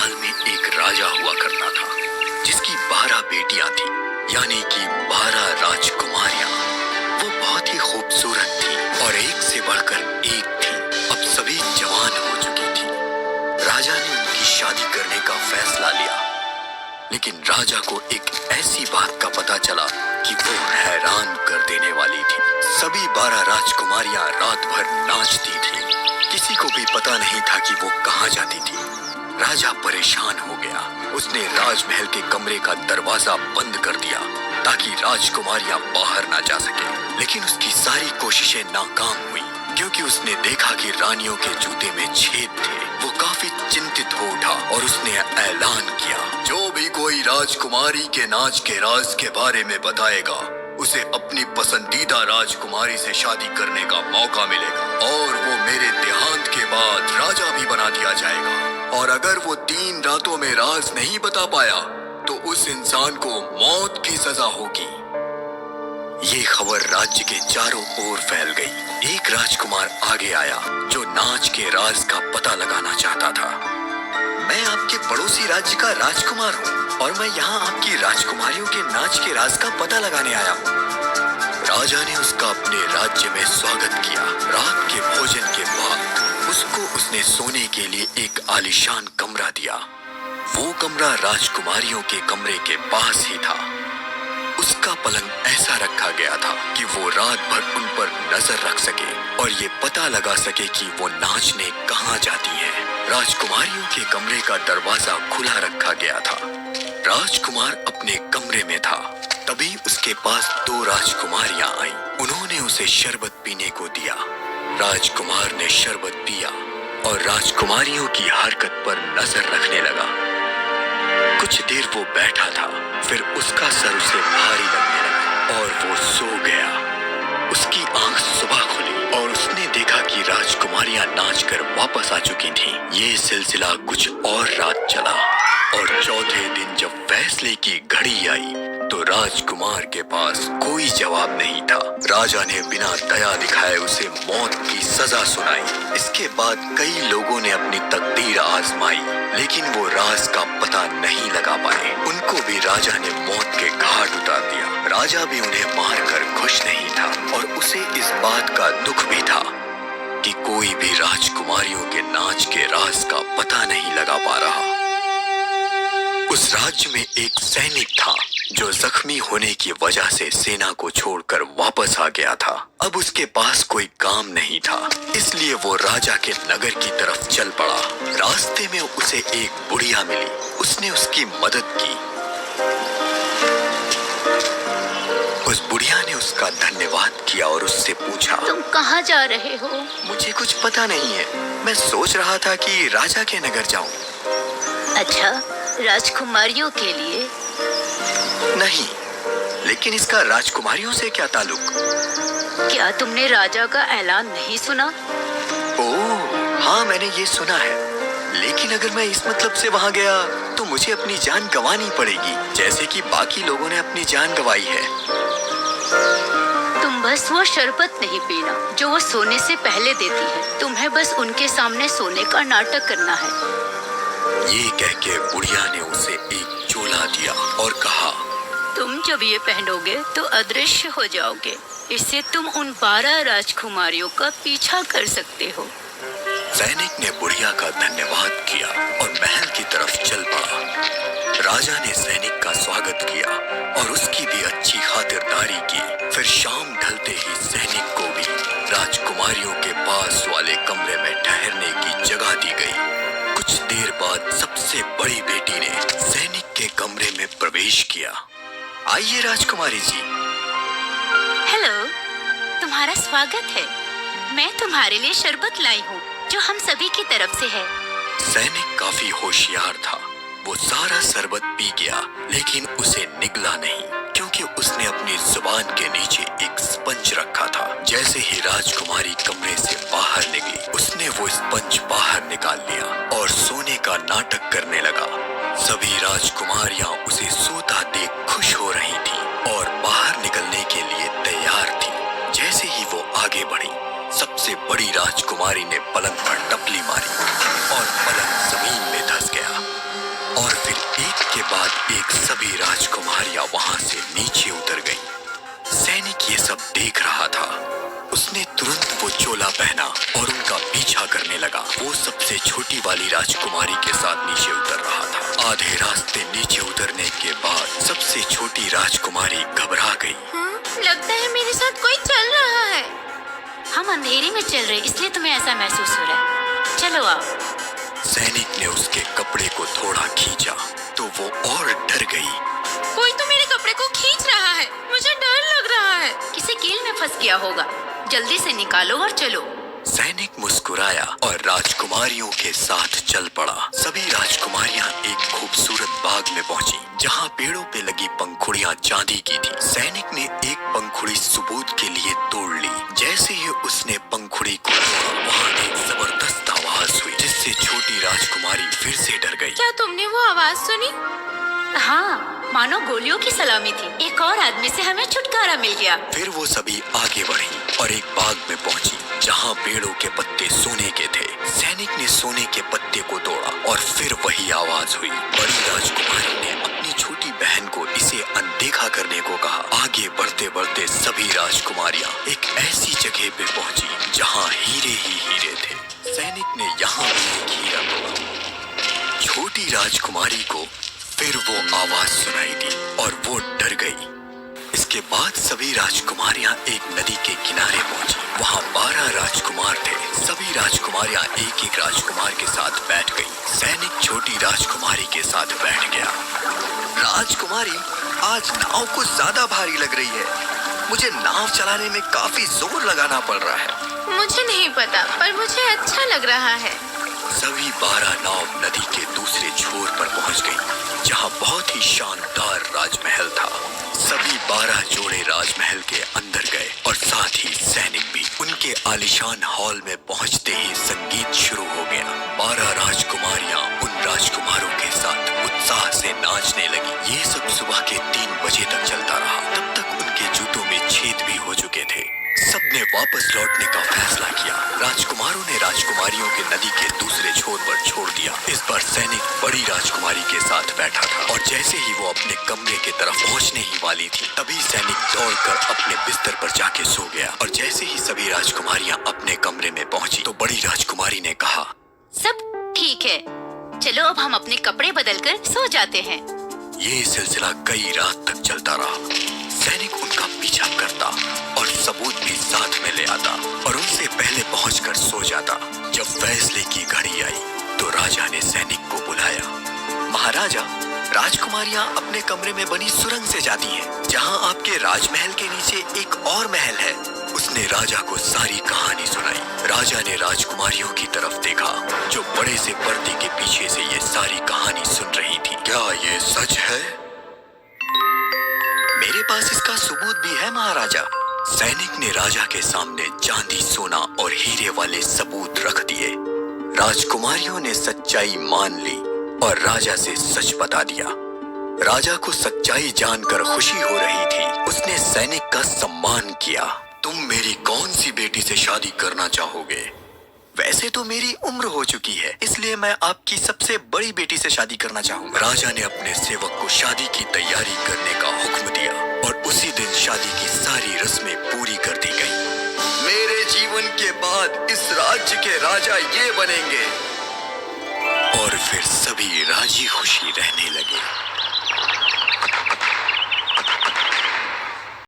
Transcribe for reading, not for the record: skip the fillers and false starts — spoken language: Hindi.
साल में एक राजा हुआ करता था जिसकी 12 बेटियां थी, यानी कि 12 राजकुमारियां। वो बहुत ही खूबसूरत थी और एक से बढ़कर एक थी। अब सभी जवान हो चुकी थी। राजा ने उनकी शादी करने का फैसला लिया, लेकिन राजा को एक ऐसी बात का पता चला कि वो हैरान कर देने वाली थी। सभी 12 राजकुमारियां रात भर नाचती थी। किसी को भी पता नहीं था कि वो कहाँ जाती थी। राजा परेशान हो गया। उसने राजमहल के कमरे का दरवाजा बंद कर दिया ताकि राजकुमारियां बाहर ना जा सके। लेकिन उसकी सारी कोशिशें नाकाम हुई, क्योंकि उसने देखा कि रानियों के जूते में छेद थे। वो काफी चिंतित हो उठा और उसने ऐलान किया, जो भी कोई राजकुमारी के नाच के राज के बारे में बताएगा, उसे अपनी पसंदीदा राजकुमारी से शादी करने का मौका मिलेगा और वो मेरे देहांत के बाद राजा भी बना दिया जाएगा। और अगर वो 3 रातों में राज नहीं बता पाया तो उस इंसान को मौत की सजा होगी। ये खबर राज्य के चारों ओर फैल गई। एक राजकुमार आगे आया जो नाच के राज का पता लगाना चाहता था। मैं आपके पड़ोसी राज्य का राजकुमार हूँ और मैं यहाँ आपकी राजकुमारियों के नाच के राज का पता लगाने आया हूँ। राजा ने उसका अपने राज्य में स्वागत किया। रात के भोजन के बाद उसको उसने सोने के लिए एक आलीशान कमरा दिया। वो कमरा राजकुमारियों के कमरे के पास ही था। उसका पलंग ऐसा रखा गया था कि वो रात भर उन पर नजर रख सके और ये पता लगा सके कि वो नाचने कहाँ जाती हैं। राजकुमारियों के कमरे का दरवाजा खुला रखा गया था। राजकुमार अपने कमरे में था, तभी उसके पास 2 राजकुमारियां आईं। उन्होंने उसे शरबत पीने को दिया। राजकुमार ने शरबत पिया और राजकुमारियों की हरकत पर नजर रखने लगा। कुछ देर वो बैठा था, फिर उसका सर उसे भारी लगने लगा और वो सो गया। उसकी आंख सुबह खुली और उसने देखा कि राजकुमारियां नाचकर वापस आ चुकी थीं। ये सिलसिला कुछ और रात चला और चौथे दिन जब फैसले की घड़ी आई तो राजकुमार के पास कोई जवाब नहीं था। राजा ने बिना दया दिखाए उसे मौत की सजा सुनाई। इसके बाद कई लोगों ने अपनी तकदीर आजमाई, लेकिन वो राज का पता नहीं लगा पाए। उनको भी राजा ने मौत के घाट उतार दिया। राजा भी उन्हें मारकर खुश नहीं था और उसे इस बात का दुख भी था कि कोई भी राजकुमारियों के नाच के राज का पता नहीं लगा पा रहा। उस राज्य में एक सैनिक था जो जख्मी होने की वजह से सेना को छोड़कर वापस आ गया था। अब उसके पास कोई काम नहीं था, इसलिए वो राजा के नगर की तरफ चल पड़ा। रास्ते में उसे एक बुढ़िया मिली। उसने उसकी मदद की। उस बुढ़िया ने उसका धन्यवाद किया और उससे पूछा, तुम कहाँ जा रहे हो? मुझे कुछ पता नहीं है। मैं सोच रहा था कि राजा के नगर जाऊं। अच्छा, राजकुमारियों के लिए? नहीं, लेकिन इसका राजकुमारियों से क्या ताल्लुक? क्या तुमने राजा का ऐलान नहीं सुना? ओह, हाँ मैंने ये सुना है, लेकिन अगर मैं इस मतलब से वहाँ गया तो मुझे अपनी जान गंवानी पड़ेगी, जैसे कि बाकी लोगों ने अपनी जान गंवाई है। तुम बस वो शरबत नहीं पीना जो वो सोने से पहले देती है। तुम्हें बस उनके सामने सोने का नाटक करना है। ये कह के बुढ़िया ने उसे एक चोला दिया और कहा, तुम जब ये पहनोगे तो अदृश्य हो जाओगे। इससे तुम उन 12 राजकुमारियों का पीछा कर सकते हो। सैनिक ने बुढ़िया का धन्यवाद किया और महल की तरफ चल पड़ा। राजा ने सैनिक का स्वागत किया और उसकी भी अच्छी खातिरदारी की। फिर शाम ढलते ही सैनिक को भी राजकुमारियों के पास वाले कमरे में ठहरने की जगह दी गई। कुछ देर बाद सबसे बड़ी बेटी ने सैनिक के कमरे में प्रवेश किया। आइए राजकुमारी जी। हेलो, तुम्हारा स्वागत है। मैं तुम्हारे लिए शरबत लाई हूँ जो हम सभी की तरफ से है। सैनिक काफी होशियार था। वो सारा शरबत पी गया, लेकिन उसे निगला नहीं, क्योंकि उसने अपनी जुबान के नीचे एक स्पंज रखा था। जैसे ही राजकुमारी कमरे से बाहर निकली, उसने वो स्पंज बाहर निकाल लिया और सोने का नाटक करने लगा। सभी राजकुमारियां उसे सोता देख खुश हो रही थीं और बाहर निकलने के लिए तैयार थीं। जैसे ही वो आगे बढ़ी, सबसे बड़ी राजकुमारी ने पलंग पर टपली मारी और पलंग जमीन में धंस गया। एक सभी राजकुमारियां वहां से नीचे उतर गईं। सैनिक ये सब देख रहा था। उसने तुरंत वो चोला पहना और उनका पीछा करने लगा। वो सबसे छोटी वाली राजकुमारी के साथ नीचे उतर रहा था। आधे रास्ते नीचे उतरने के बाद सबसे छोटी राजकुमारी घबरा गई। लगता है मेरे साथ कोई चल रहा है। हम अंधेरे में चल रहे, इसलिए तुम्हें ऐसा महसूस हो रहा है। चलो आओ। सैनिक ने उसके कपड़े को थोड़ा खींचा तो वो और डर गई। कोई तो मेरे कपड़े को खींच रहा है, मुझे डर लग रहा है। किसी कील में फंस गया होगा, जल्दी से निकालो और चलो। सैनिक मुस्कुराया और राजकुमारियों के साथ चल पड़ा। सभी राजकुमारियां एक खूबसूरत बाग में पहुंची, जहां पेड़ों पे लगी पंखुड़ियां चांदी की थी। सैनिक ने एक पंखुड़ी सबूत के लिए तोड़ ली। जैसे ही उसने पंखुड़ी को तोड़ा, वहां एक जबरदस्त आवाज हुई, जिससे छोटी राजकुमारी फिर से डर गई। क्या तुमने वो आवाज सुनी? हाँ, मानो गोलियों की सलामी थी। एक और आदमी से हमें छुटकारा मिल गया। फिर वो सभी आगे बढ़ी और एक बाग में पहुंची, जहां पेड़ों के पत्ते सोने के थे। सैनिक ने सोने के पत्ते को तोड़ा और फिर वही आवाज हुई। बड़ी राजकुमारी ने अपनी छोटी बहन को इसे अनदेखा करने को कहा। आगे बढ़ते बढ़ते सभी राजकुमारियां एक ऐसी जगह पे पहुंची जहां हीरे ही हीरे थे। सैनिक ने यहाँ भी एक हीरा तोड़ा। छोटी राजकुमारी को फिर वो आवाज सुनाई दी और वो डर गई। इसके बाद सभी राजकुमारियां एक नदी के किनारे पहुंची। वहां 12 राजकुमार थे। सभी राजकुमारियां एक एक राजकुमार के साथ बैठ गई। सैनिक छोटी राजकुमारी के साथ बैठ गया। राजकुमारी, आज नाव कुछ ज्यादा भारी लग रही है। मुझे नाव चलाने में काफी जोर लगाना पड़ रहा है। मुझे नहीं पता, पर मुझे अच्छा लग रहा है। सभी 12 नाव नदी के दूसरे छोर पर पहुंच गई, जहां बहुत ही शानदार राजमहल था। सभी 12 जोड़े राजमहल के अंदर गए और साथ ही सैनिक भी। उनके आलीशान हॉल में पहुंचते ही संगीत शुरू हो गया। 12 राजकुमारियां उन राजकुमारों के साथ उत्साह से नाचने लगी। ये सब सुबह के 3 बजे तक चलता रहा। तब तक उनके जूतों में छेद भी हो चुके थे। सबने वापस लौटने का फैसला किया। राजकुमारों ने राजकुमारियों के नदी के दूसरे छोर पर छोड़ दिया। इस बार सैनिक बड़ी राजकुमारी के साथ बैठा था और जैसे ही वो अपने कमरे की तरफ पहुंचने ही वाली थी, तभी सैनिक दौड़कर अपने बिस्तर पर जाके सो गया। और जैसे ही सभी राजकुमारियां अपने कमरे में पहुंची तो बड़ी राजकुमारी ने कहा, सब ठीक है, चलो अब हम अपने कपड़े बदलकर सो जाते हैं। ये सिलसिला कई रात तक चलता रहा। सैनिक उनका पीछा करता और सबूत भी साथ में ले आता और उनसे पहले पहुंचकर सो जाता। जब फैसले की घड़ी आई तो राजा ने सैनिक को बुलाया। महाराजा, राजकुमारियां अपने कमरे में बनी सुरंग से जाती हैं, जहां आपके राजमहल के नीचे एक और महल है। उसने राजा को सारी कहानी सुनाई। राजा ने राजकुमारियों की तरफ देखा, जो बड़े से पर्दे के पीछे से ये सारी कहानी सुन रही थी। क्या ये सच है? मेरे पास इसका सबूत भी है महाराजा। सैनिक ने राजा के सामने चांदी, सोना और हीरे वाले सबूत रख दिए। राजकुमारियों ने सच्चाई मान ली और राजा से सच बता दिया। राजा को सच्चाई जानकर खुशी हो रही थी। उसने सैनिक का सम्मान किया। तुम मेरी कौन सी बेटी से शादी करना चाहोगे? वैसे तो मेरी उम्र हो चुकी है, इसलिए मैं आपकी सबसे बड़ी बेटी से शादी करना चाहूंगा। राजा ने अपने सेवक को शादी की तैयारी करने का हुक्म दिया और उसी दिन शादी की सारी रस्में पूरी कर दी गई। मेरे जीवन के बाद इस राज्य के राजा ये बनेंगे। और फिर सभी राजी खुशी रहने लगे।